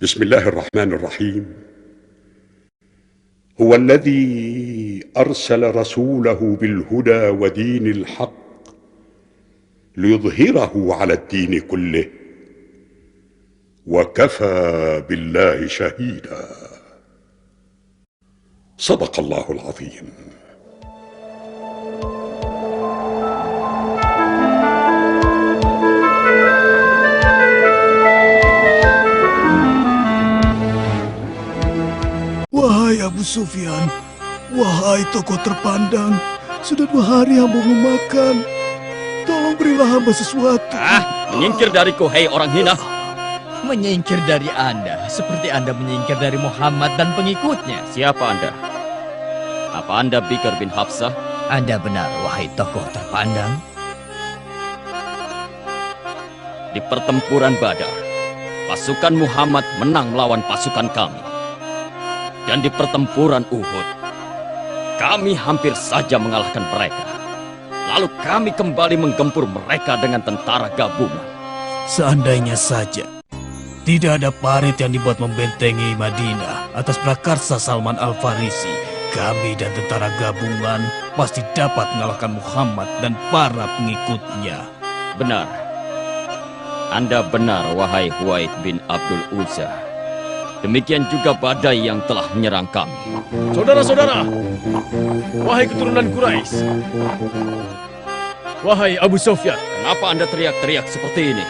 بسم الله الرحمن الرحيم. هو الذي أرسل رسوله بالهدى ودين الحق ليظهره على الدين كله وكفى بالله شهيدا. صدق الله العظيم. Wahai Abu Sufyan, wahai tokoh terpandang, sudah 2 hari hamba belum makan. Tolong berilah hamba sesuatu. Menyingkir dariku, hei orang hina. Menyingkir dari Anda, seperti Anda menyingkir dari Muhammad dan pengikutnya. Siapa Anda? Apa Anda Bikr bin Hafsah? Anda benar, wahai tokoh terpandang. Di pertempuran Badar, pasukan Muhammad menang melawan pasukan kami. Dan di pertempuran Uhud, kami hampir saja mengalahkan mereka. Lalu kami kembali menggempur mereka dengan tentara gabungan. Seandainya saja tidak ada parit yang dibuat membentengi Madinah atas prakarsa Salman Al-Farisi, kami dan tentara gabungan pasti dapat mengalahkan Muhammad dan para pengikutnya. Benar. Anda benar, wahai Huwaid bin Abdul Uzza. Demikian juga badai yang telah menyerang kami. Saudara-saudara, wahai keturunan Quraisy, wahai Abu Sufyan, Kenapa Anda teriak-teriak seperti ini?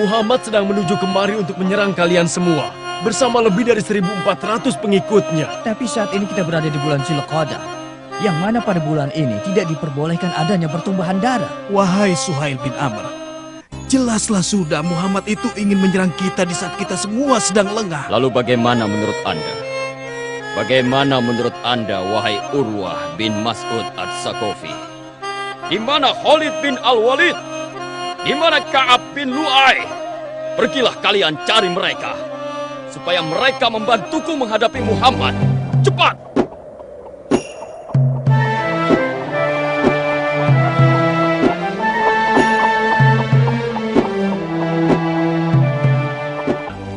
Muhammad sedang menuju kemari untuk menyerang kalian semua bersama lebih dari 1.400 pengikutnya. Tapi saat ini kita berada di bulan Zulqa'dah, yang mana pada bulan ini tidak diperbolehkan adanya pertumbuhan darah. Wahai Suhail bin Amr, jelaslah sudah Muhammad itu ingin menyerang kita di saat kita semua sedang lengah. Lalu bagaimana menurut Anda? Bagaimana menurut Anda, wahai Urwah bin Mas'ud Ats-Saqafi? Di mana Khalid bin Al-Walid? Di mana Ka'ab bin Lu'ay? Pergilah kalian cari mereka, supaya mereka membantuku menghadapi Muhammad. Cepat!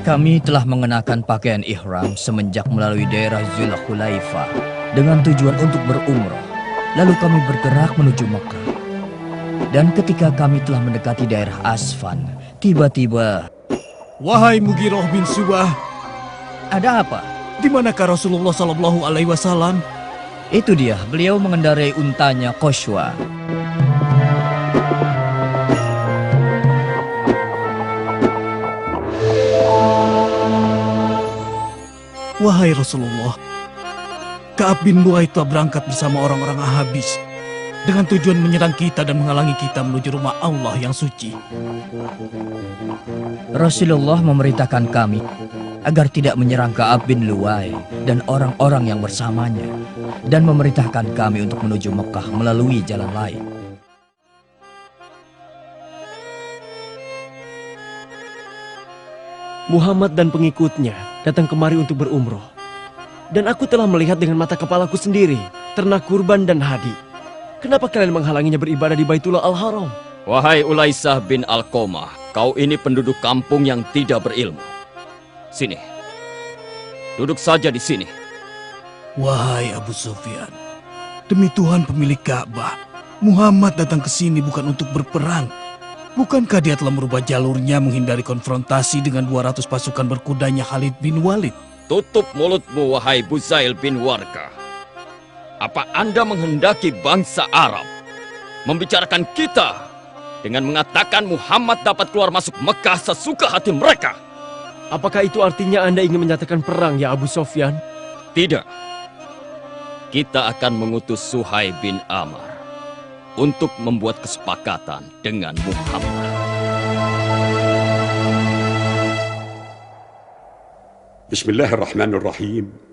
Kami telah mengenakan pakaian ihram semenjak melalui daerah Zulhulaifah dengan tujuan untuk berumrah. Lalu kami bergerak menuju Mekah. Dan ketika kami telah mendekati daerah Asfan, tiba-tiba... Wahai Mughirah bin Subah, Ada apa? di manakah Rasulullah Sallallahu Alaihi Wasallam? Itu dia, beliau mengendarai untanya Qashwa. Wahai Rasulullah, Ka'ab bin Lu'ay telah berangkat bersama orang-orang Ahabis dengan tujuan menyerang kita dan menghalangi kita menuju rumah Allah yang suci. Rasulullah memerintahkan kami agar tidak menyerang Ka'ab bin Lu'ay dan orang-orang yang bersamanya, dan memerintahkan kami untuk menuju Mekah melalui jalan lain. Muhammad dan pengikutnya datang kemari untuk berumroh. Dan aku telah melihat dengan mata kepalaku sendiri ternak kurban dan hadi. Kenapa kalian menghalanginya beribadah di Baitullah Al-Haram? Wahai Ulaisah bin Al-Qomah, kau ini penduduk kampung yang tidak berilmu. Sini. Duduk saja di sini. Wahai Abu Sufyan, demi Tuhan pemilik Ka'bah, Muhammad datang ke sini bukan untuk berperang. Bukankah dia telah merubah jalurnya menghindari konfrontasi dengan 200 pasukan berkudanya Khalid bin Walid? Tutup mulutmu, wahai Buzail bin Warqa. Apa Anda menghendaki bangsa Arab membicarakan kita dengan mengatakan Muhammad dapat keluar masuk Mekah sesuka hati mereka? Apakah itu artinya Anda ingin menyatakan perang, ya Abu Sufyan? Tidak. Kita akan mengutus Suhail bin Amr untuk membuat kesepakatan dengan Muhammad. Bismillahirrahmanirrahim.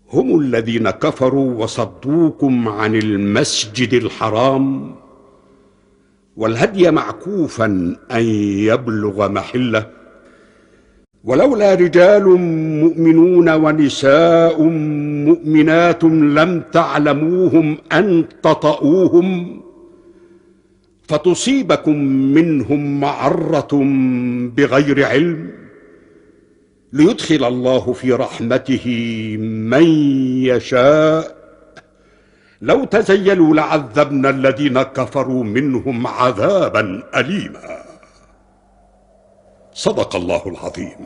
هم الذين كفروا وصدوكم عن المسجد الحرام والهدي معكوفا أن يبلغ محله ولولا رجال مؤمنون ونساء مؤمنات لم تعلموهم أن تطؤوهم فتصيبكم منهم معرة بغير علم ليدخل الله في رحمته من يشاء لو تزيلوا لعذبنا الذين كفروا منهم عذابا أليما. صدق الله العظيم.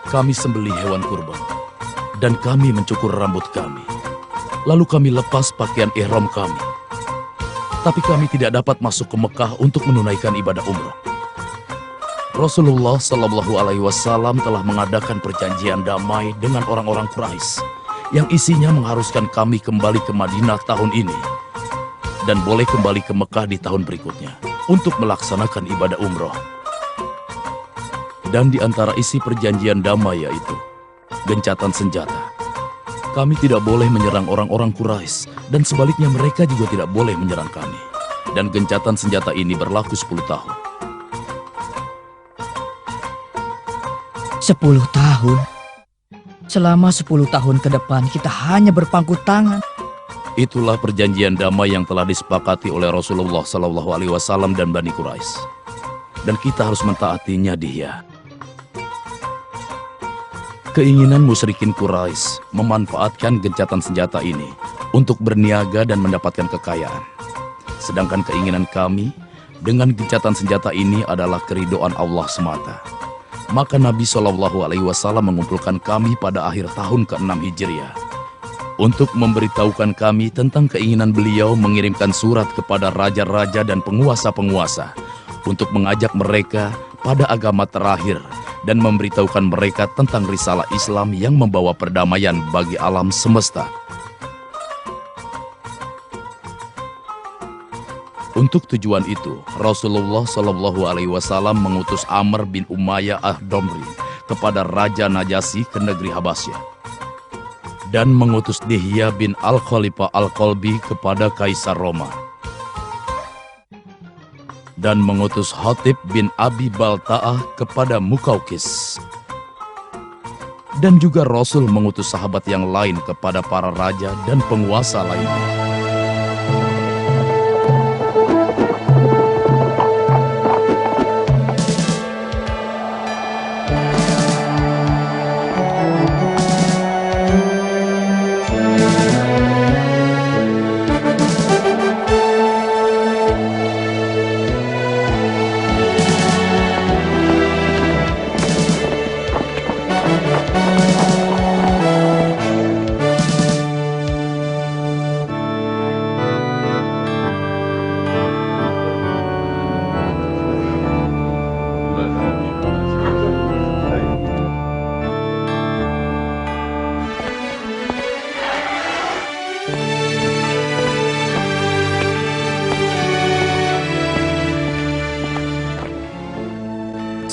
Kami sembelih hewan kurban, dan kami mencukur rambut kami. Lalu kami lepas pakaian ihram kami. Tapi kami tidak dapat masuk ke Mekah untuk menunaikan ibadah umroh. Rasulullah Shallallahu Alaihi Wasallam telah mengadakan perjanjian damai dengan orang-orang Quraisy yang isinya mengharuskan kami kembali ke Madinah tahun ini dan boleh kembali ke Mekah di tahun berikutnya untuk melaksanakan ibadah umroh. Dan di antara isi perjanjian damai yaitu gencatan senjata. Kami tidak boleh menyerang orang-orang Quraisy dan sebaliknya mereka juga tidak boleh menyerang kami. Dan gencatan senjata ini berlaku 10 tahun. 10 tahun? Selama 10 tahun ke depan kita hanya berpangku tangan. Itulah perjanjian damai yang telah disepakati oleh Rasulullah SAW dan Bani Quraisy. Dan kita harus mentaatinya dia. Keinginan musyrikin Quraisy memanfaatkan gencatan senjata ini untuk berniaga dan mendapatkan kekayaan. Sedangkan keinginan kami dengan gencatan senjata ini adalah keridhaan Allah semata. Maka Nabi SAW mengumpulkan kami pada akhir tahun ke-6 Hijriah untuk memberitahukan kami tentang keinginan beliau mengirimkan surat kepada raja-raja dan penguasa-penguasa untuk mengajak mereka pada agama terakhir dan memberitahukan mereka tentang risalah Islam yang membawa perdamaian bagi alam semesta. Untuk tujuan itu, Rasulullah SAW mengutus Amr bin Umayyah ad-Damri kepada Raja Najasyi ke negeri Habasyah dan mengutus Dihya bin Al-Khalifah Al-Qalbi kepada Kaisar Roma dan mengutus Hatib bin Abi Balta'ah kepada Mukaukis. Dan juga Rasul mengutus sahabat yang lain kepada para raja dan penguasa lainnya.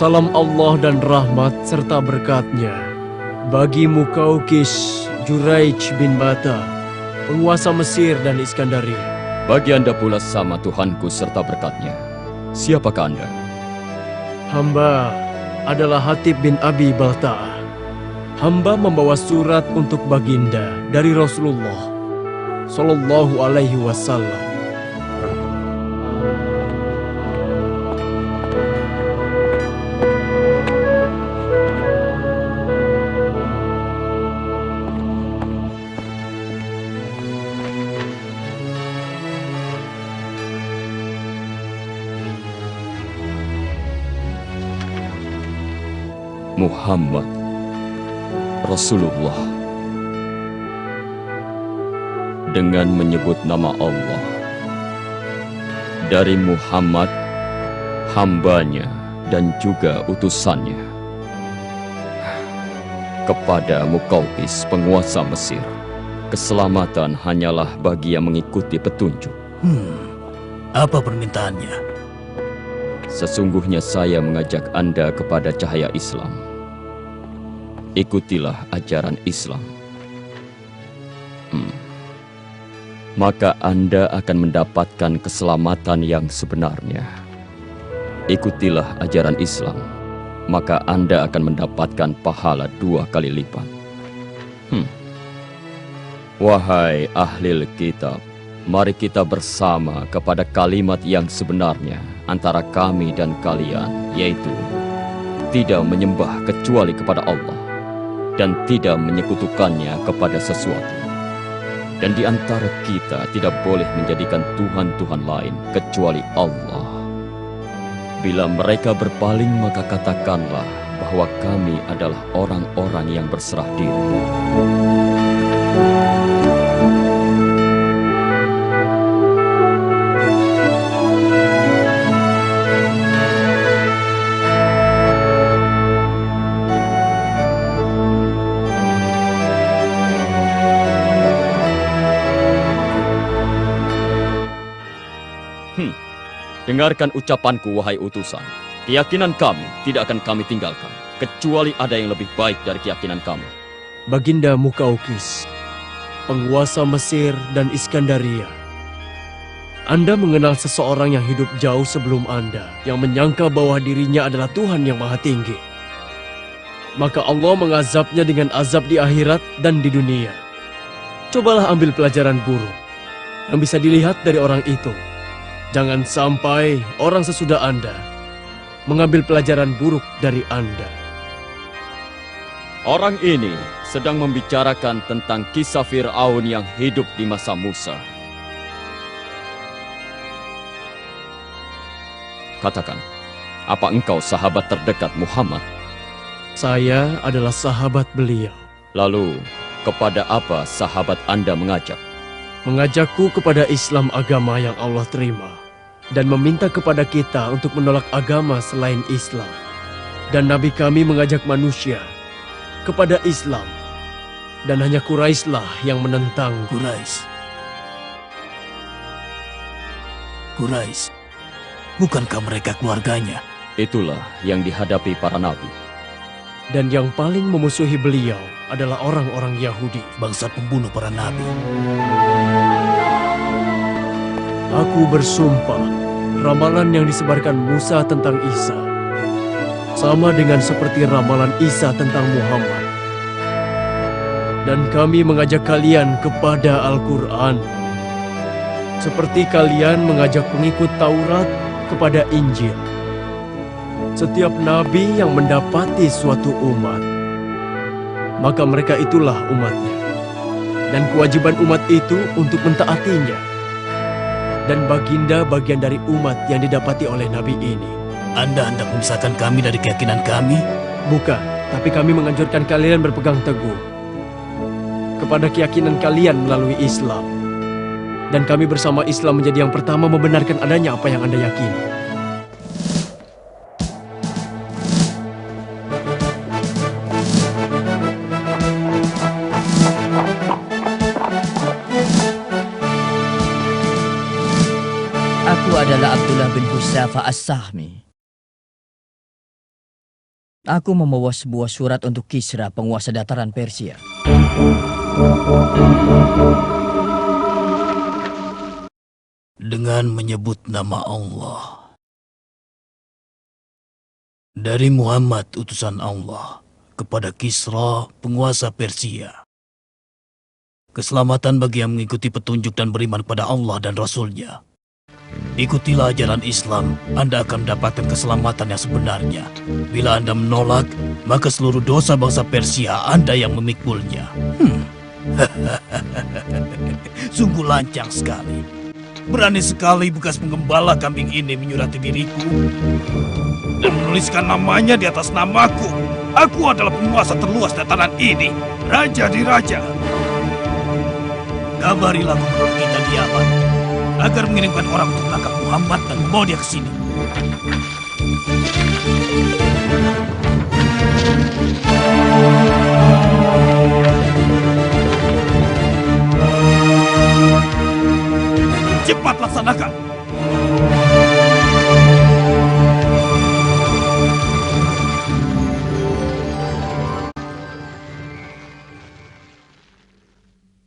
Salam Allah dan rahmat serta berkatnya bagi Mukaukis Juraij bin Bata, penguasa Mesir dan Iskandaria. Bagi Anda pula sama Tuhanku serta berkatnya. Siapakah Anda? Hamba adalah Hatib bin Abi Balta'ah. Hamba membawa surat untuk baginda dari Rasulullah Sallallahu Alaihi Wasallam. Muhammad Rasulullah dengan menyebut nama Allah dari Muhammad hambanya dan juga utusannya kepada Mukaukis penguasa Mesir. Keselamatan hanyalah bagi yang mengikuti petunjuk. Apa permintaannya? Sesungguhnya saya mengajak Anda kepada cahaya Islam ikutilah ajaran Islam. Maka Anda akan mendapatkan keselamatan yang sebenarnya. Ikutilah ajaran Islam, maka Anda akan mendapatkan pahala 2 kali lipat. Wahai ahli kitab, mari kita bersama kepada kalimat yang sebenarnya antara kami dan kalian, yaitu tidak menyembah kecuali kepada Allah dan tidak menyekutukannya kepada sesuatu. Dan di antara kita tidak boleh menjadikan Tuhan-Tuhan lain kecuali Allah. Bila mereka berpaling, maka katakanlah bahwa kami adalah orang-orang yang berserah diri. Dengarkan ucapanku, wahai utusan. Keyakinan kami tidak akan kami tinggalkan, kecuali ada yang lebih baik dari keyakinan kami. Baginda Mukaukis, penguasa Mesir dan Iskandaria. Anda mengenal seseorang yang hidup jauh sebelum Anda, yang menyangka bahwa dirinya adalah Tuhan yang Maha Tinggi. Maka Allah mengazabnya dengan azab di akhirat dan di dunia. Cobalah ambil pelajaran buruk yang bisa dilihat dari orang itu. Jangan sampai orang sesudah Anda mengambil pelajaran buruk dari Anda. Orang ini sedang membicarakan tentang kisah Fir'aun yang hidup di masa Musa. Katakan, apa engkau sahabat terdekat Muhammad? Saya adalah sahabat beliau. Lalu, kepada apa sahabat Anda mengajak? Mengajakku kepada Islam, agama yang Allah terima, dan meminta kepada kita untuk menolak agama selain Islam. Dan Nabi kami mengajak manusia kepada Islam, dan hanya Quraisy-lah yang menentang. Quraisy, bukankah mereka keluarganya? Itulah yang dihadapi para nabi. Dan yang paling memusuhi beliau adalah orang-orang Yahudi, Bangsa pembunuh para nabi. Aku bersumpah, ramalan yang disebarkan Musa tentang Isa sama dengan seperti ramalan Isa tentang Muhammad. Dan kami mengajak kalian kepada Al-Quran, seperti kalian mengajak pengikut Taurat kepada Injil. Setiap nabi yang mendapati suatu umat, maka mereka itulah umatnya. Dan kewajiban umat itu untuk mentaatinya. Dan baginda bagian dari umat yang didapati oleh nabi ini. Anda hendak memisahkan kami dari keyakinan kami? Bukan, tapi kami menganjurkan kalian berpegang teguh kepada keyakinan kalian melalui Islam. Dan kami bersama Islam menjadi yang pertama membenarkan adanya apa yang Anda yakini. Aku adalah Abdullah bin Husafa As-Sahmi. Aku membawa sebuah surat untuk Kisra, penguasa dataran Persia. Dengan menyebut nama Allah. Dari Muhammad, utusan Allah, kepada Kisra, penguasa Persia. Keselamatan bagi yang mengikuti petunjuk dan beriman kepada Allah dan Rasul-Nya. Ikutilah ajaran Islam, Anda akan mendapatkan keselamatan yang sebenarnya. Bila Anda menolak, maka seluruh dosa bangsa Persia Anda yang memikulnya. Sungguh lancang sekali. Berani sekali bekas penggembala kambing ini menyurati diriku dan menuliskan namanya di atas namaku. Aku adalah penguasa terluas dataran ini, raja di raja. Kabarilah gubernur kita di Yaman agar mengirimkan orang untuk menangkap Muhammad dan membawa dia ke sini. Cepat laksanakan.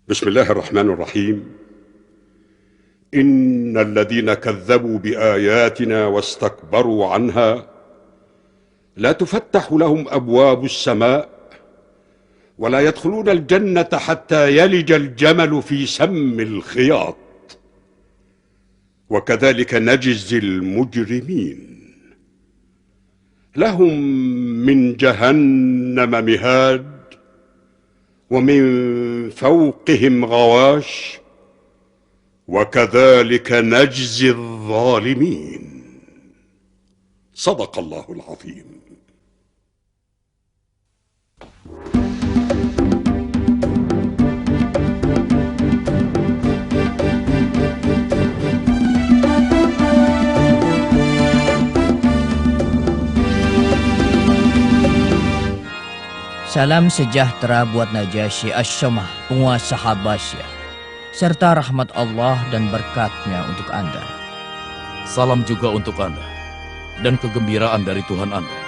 بسم الله الرحمن الرحيم. إن الذين كذبوا بآياتنا واستكبروا عنها لا تفتح لهم أبواب السماء ولا يدخلون الجنة حتى يلج الجمل في سم الخياط وكذلك نجزي المجرمين. لهم من جهنم مهاد ومن فوقهم غواش وكذلك نجزي الظالمين. صدق الله العظيم. Salam sejahtera buat Najasyi Asy-Syamah, penguasa Habasyah, serta rahmat Allah dan berkatnya untuk Anda. Salam juga untuk Anda, dan kegembiraan dari Tuhan Anda.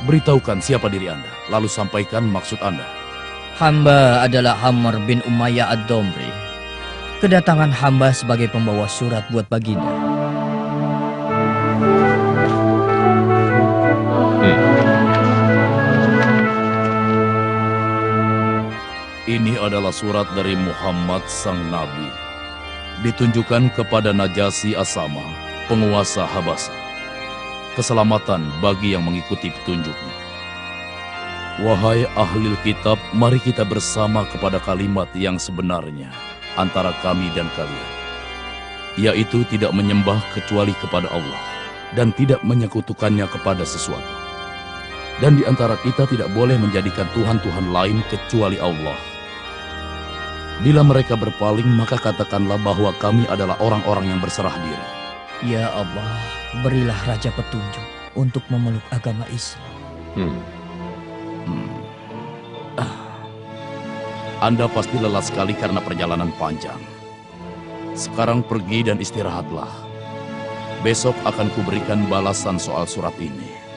Beritahukan siapa diri Anda, lalu sampaikan maksud Anda. Hamba adalah Amr bin Umayyah Ad-Domri. Kedatangan hamba sebagai pembawa surat buat baginda. Ini adalah surat dari Muhammad sang Nabi. Ditunjukkan kepada Najasyi As-Syamah, penguasa Habasa. Keselamatan bagi yang mengikuti petunjuknya. Wahai ahli kitab, mari kita bersama kepada kalimat yang sebenarnya antara kami dan kalian. Yaitu tidak menyembah kecuali kepada Allah dan tidak menyekutukannya kepada sesuatu. Dan di antara kita tidak boleh menjadikan Tuhan-Tuhan lain kecuali Allah. Bila mereka berpaling, maka katakanlah bahwa kami adalah orang-orang yang berserah diri. Ya Allah, berilah Raja petunjuk untuk memeluk agama Islam. Anda pasti lelah sekali karena perjalanan panjang. Sekarang pergi dan istirahatlah. Besok akan kuberikan balasan soal surat ini.